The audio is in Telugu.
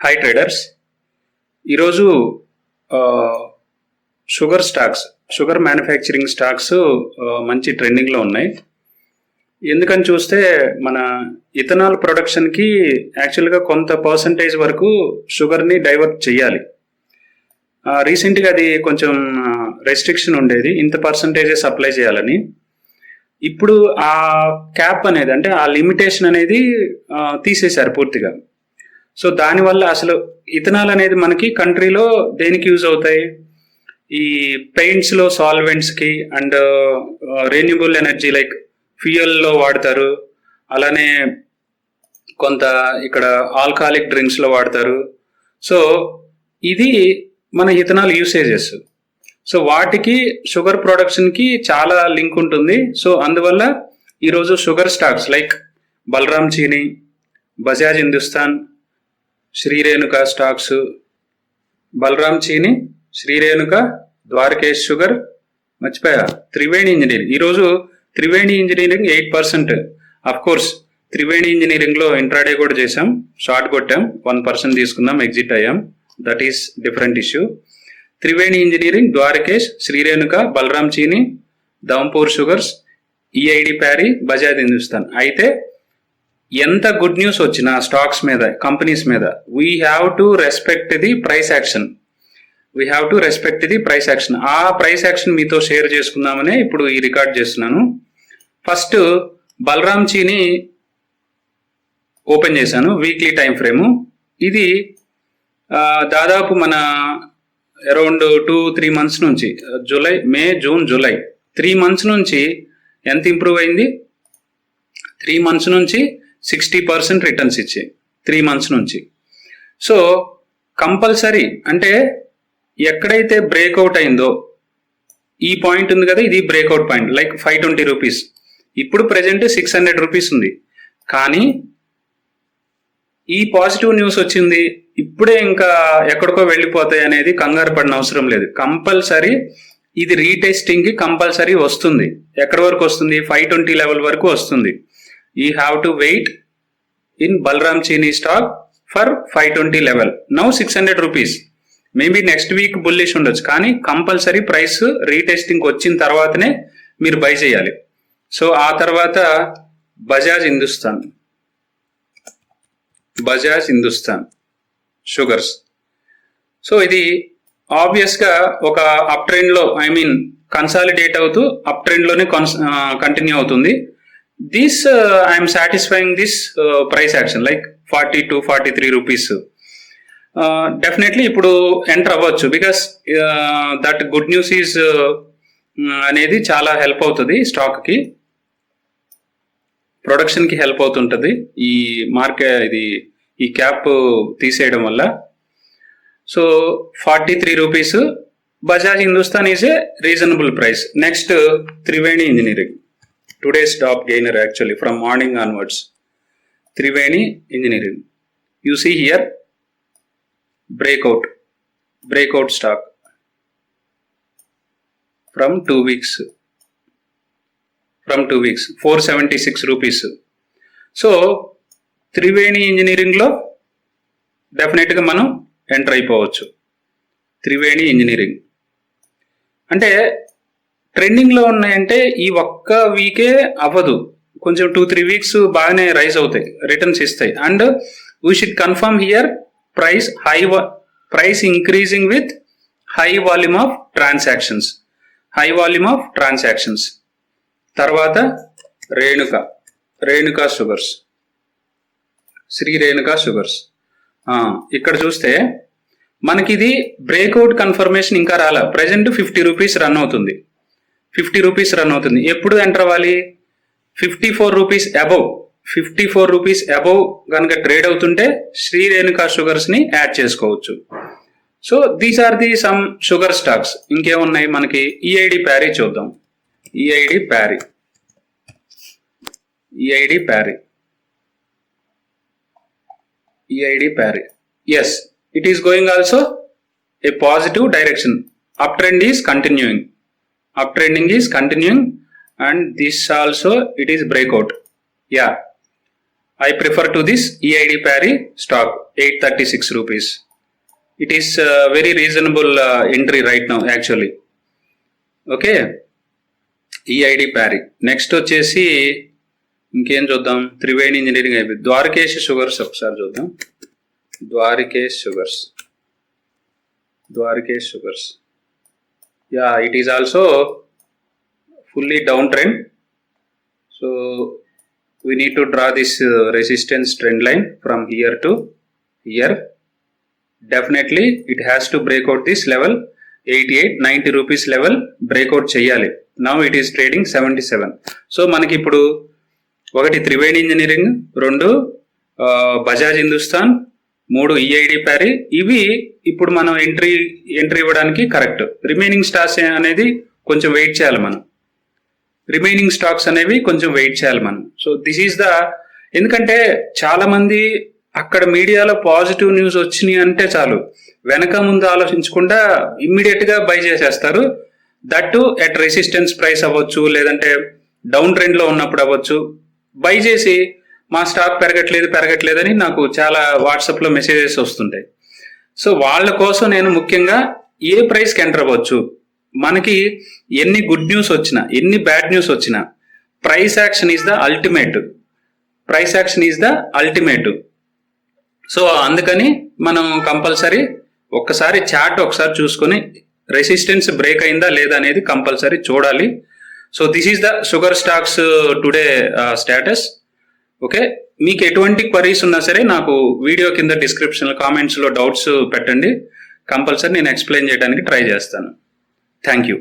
Hi traders. ఈరోజు షుగర్ మ్యానుఫ్యాక్చరింగ్ స్టాక్స్ మంచి ట్రెండింగ్లో ఉన్నాయి. ఎందుకని చూస్తే మన ఇథనాల్ ప్రొడక్షన్కి యాక్చువల్గా కొంత పర్సంటేజ్ వరకు షుగర్ని డైవర్ట్ చేయాలి. రీసెంట్గా అది కొంచెం రెస్ట్రిక్షన్ ఉండేది, ఇంత పర్సంటేజే సప్లై చేయాలని. ఇప్పుడు ఆ క్యాప్ అనేది, అంటే ఆ లిమిటేషన్ అనేది తీసేశారు పూర్తిగా. సో దానివల్ల అసలు ఇథనాల్ అనేది మనకి కంట్రీలో దేనికి యూజ్ అవుతాయి? ఈ పెయింట్స్లో సాల్వెంట్స్కి అండ్ రెన్యూబుల్ ఎనర్జీ లైక్ ఫ్యూయల్లో వాడతారు. అలానే కొంత ఇక్కడ ఆల్కహాలిక్ డ్రింక్స్లో వాడతారు. సో ఇది మన ఇథనాల్ యూసేజెస్. సో వాటికి షుగర్ ప్రొడక్షన్కి చాలా లింక్ ఉంటుంది. సో అందువల్ల ఈరోజు sugar stocks like Balram Chini, Bajaj Hindusthan, Shree Renuka stocks, Balram Chini, Shree Renuka, Dwarikesh Sugar, మర్చిపోయా త్రివేణి ఇంజనీరింగ్. ఈరోజు Triveni Engineering 8%. Of course Triveni ఇంజనీరింగ్లో ఇంట్రాడే కూడా చేసాం, షార్ట్ కొట్టాం, 1% తీసుకుందాం, ఎగ్జిట్ అయ్యాం. That is different issue. Triveni Engineering, Dwarikesh, Shree Renuka, Balram Chini, Dhampur Sugars, EID Parry, Bajaj Hindusthan. అయితే ఎంత గుడ్ న్యూస్ వచ్చినా స్టాక్స్ మీద, కంపెనీస్ మీద, we have to respect the price action. ఆ ప్రైస్ యాక్షన్ మీతో షేర్ చేసుకుందామనే ఇప్పుడు ఈ రికార్డ్ చేస్తున్నాను. ఫస్ట్ బలరామ్ చీనీ ఓపెన్ చేశాను, వీక్లీ టైం ఫ్రేము. ఇది దాదాపు మన అరౌండ్ 2-3 మంత్స్ నుంచి, మే, జూన్, జూలై 3 మంత్స్ నుంచి ఎంత ఇంప్రూవ్ అయింది? 3 మంత్స్ నుంచి 60% రిటర్న్స్ ఇచ్చాయి 3 మంత్స్ నుంచి. సో కంపల్సరీ, అంటే ఎక్కడైతే బ్రేక్అవుట్ అయిందో ఈ పాయింట్ ఉంది కదా, ఇది బ్రేక్అవుట్ పాయింట్, లైక్ 520 రూపీస్. ఇప్పుడు ప్రెజెంట్ 600 రూపీస్ ఉంది. కానీ ఈ పాజిటివ్ న్యూస్ వచ్చింది, ఇప్పుడే ఇంకా ఎక్కడికో వెళ్ళిపోతాయి అనేది కంగారు పడిన అవసరం లేదు. కంపల్సరీ ఇది రీటెస్టింగ్కి కంపల్సరీ వస్తుంది. ఎక్కడి వరకు వస్తుంది? 520 లెవెల్ వరకు వస్తుంది. You have to wait in Balram Chini stock for 520 level. Now 600 rupees. Maybe next week bullish ఉండొచ్చు, కానీ కంపల్సరీ ప్రైస్ రీటెస్టింగ్ వచ్చిన తర్వాతనే మీరు బై చేయాలి. సో ఆ తర్వాత బజాజ్ హిందుస్థాన్ షుగర్స్. సో ఇది ఆబ్వియస్గా ఒక అప్ ట్రెండ్లో, కన్సాలిడేట్ అవుతూ అప్ ట్రెండ్లోనే కంటిన్యూ అవుతుంది. This I am satisfying this price action like 40-43 rupees. Definitely ఇప్పుడు ఎంటర్ అవ్వచ్చు, because that good news is అనేది చాలా హెల్ప్ అవుతుంది స్టాక్కి, ప్రొడక్షన్కి హెల్ప్ అవుతుంటుంది ఈ ఈ క్యాప్ తీసేయడం వల్ల. So 43 rupees Bajaj Hindustan is a reasonable price. Next Triveni engineering, today's top gainer actually from morning onwards. Triveni Engineering, you see here breakout stock from 2 weeks 476 rupees. So Triveni Engineering లో డెఫినెట్ గా మనం ఎంటర్ అయిపోవచ్చు. త్రివేణి ఇంజనీరింగ్ అంటే ట్రెండింగ్లో ఉన్నాయంటే ఈ ఒక్క వీకే అవ్వదు, కొంచెం 2-3 వీక్స్ బాగానే రైజ్ అవుతాయి, రిటర్న్స్ ఇస్తాయి. And we should confirm here price increasing with high volume of transactions. తర్వాత రేణుకా షుగర్స్, శ్రీ రేణుకా షుగర్స్. ఇక్కడ చూస్తే మనకి ఇది బ్రేక్అవుట్ కన్ఫర్మేషన్ ఇంకా రాలా. ప్రెజెంట్ 50 రూపీస్ రన్ అవుతుంది. ఎప్పుడు ఎంటర్ అవ్వాలి? 54 రూపీస్ అబౌవ్ కనుక ట్రేడ్ అవుతుంటే శ్రీ రేణుకా షుగర్స్ ని యాడ్ చేసుకోవచ్చు. So these are the some sugar stocks. ఇంకేమున్నాయి మనకి? ఈఐడి ప్యారీ చూద్దాం. EID Parry, yes, it is going also a positive direction. Uptrending is continuing and this also it is breakout. Yeah, I prefer to this EID Parry stock, 836 rupees. It is very reasonable entry right now actually. Okay, EID Parry. Next వచ్చేసి ఇంకేం చూద్దాం, త్రివేణి ఇంజనీరింగ్ అయిపోయింది. ద్వారకేష్ షుగర్స్ ఒకసారి చూద్దాం. Dwarikesh sugars yeah, it is also fully down trend. So we need to draw this resistance trend line from here to here. Definitely it has to break out this level 88-90 rupees level breakout cheyali. Now it is trading 77. So manaki ippudu ఒకటి త్రివేణి ఇంజనీరింగ్, రెండు బజాజ్ హిందుస్థాన్, మూడు EID Parry. ఇవి ఇప్పుడు మనం ఎంట్రీ ఇవ్వడానికి కరెక్ట్. రిమైనింగ్ స్టాక్స్ అనేది కొంచెం వెయిట్ చేయాలి మనం. సో దిస్ ఈస్ ద, ఎందుకంటే చాలా మంది అక్కడ మీడియాలో పాజిటివ్ న్యూస్ వచ్చినాయి అంటే చాలు, వెనక ముందు ఆలోచించకుండా ఇమ్మీడియట్ గా బై చేసేస్తారు. That to at resistance price అవ్వచ్చు, లేదంటే డౌన్ ట్రెండ్ లో ఉన్నప్పుడు అవ్వచ్చు. బై చేసి మా స్టాక్ పెరగట్లేదని నాకు చాలా వాట్సాప్ లో మెసేజెస్ వస్తుంటాయి. సో వాళ్ళ కోసం నేను ముఖ్యంగా ఏ ప్రైస్ కి ఎంటర్ అవ్వచ్చు, మనకి ఎన్ని గుడ్ న్యూస్ వచ్చినా ఎన్ని బ్యాడ్ న్యూస్ వచ్చినా price action is the ultimate. So అందుకని మనం కంపల్సరీ ఒక్కసారి చార్ట్ ఒకసారి చూసుకొని రెసిస్టెన్స్ బ్రేక్ అయిందా లేదా అనేది కంపల్సరీ చూడాలి. So this is the sugar stocks today status. Okay, మీకు ఎటువంటి క్వరీస్ ఉన్నా సరే నాకు వీడియో కింద డిస్క్రిప్షన్ కామెంట్స్ లో డౌట్స్ పెట్టండి, కంపల్సరీ నేను ఎక్స్ప్లెయిన్ చేయడానికి ట్రై చేస్తాను. Thank you.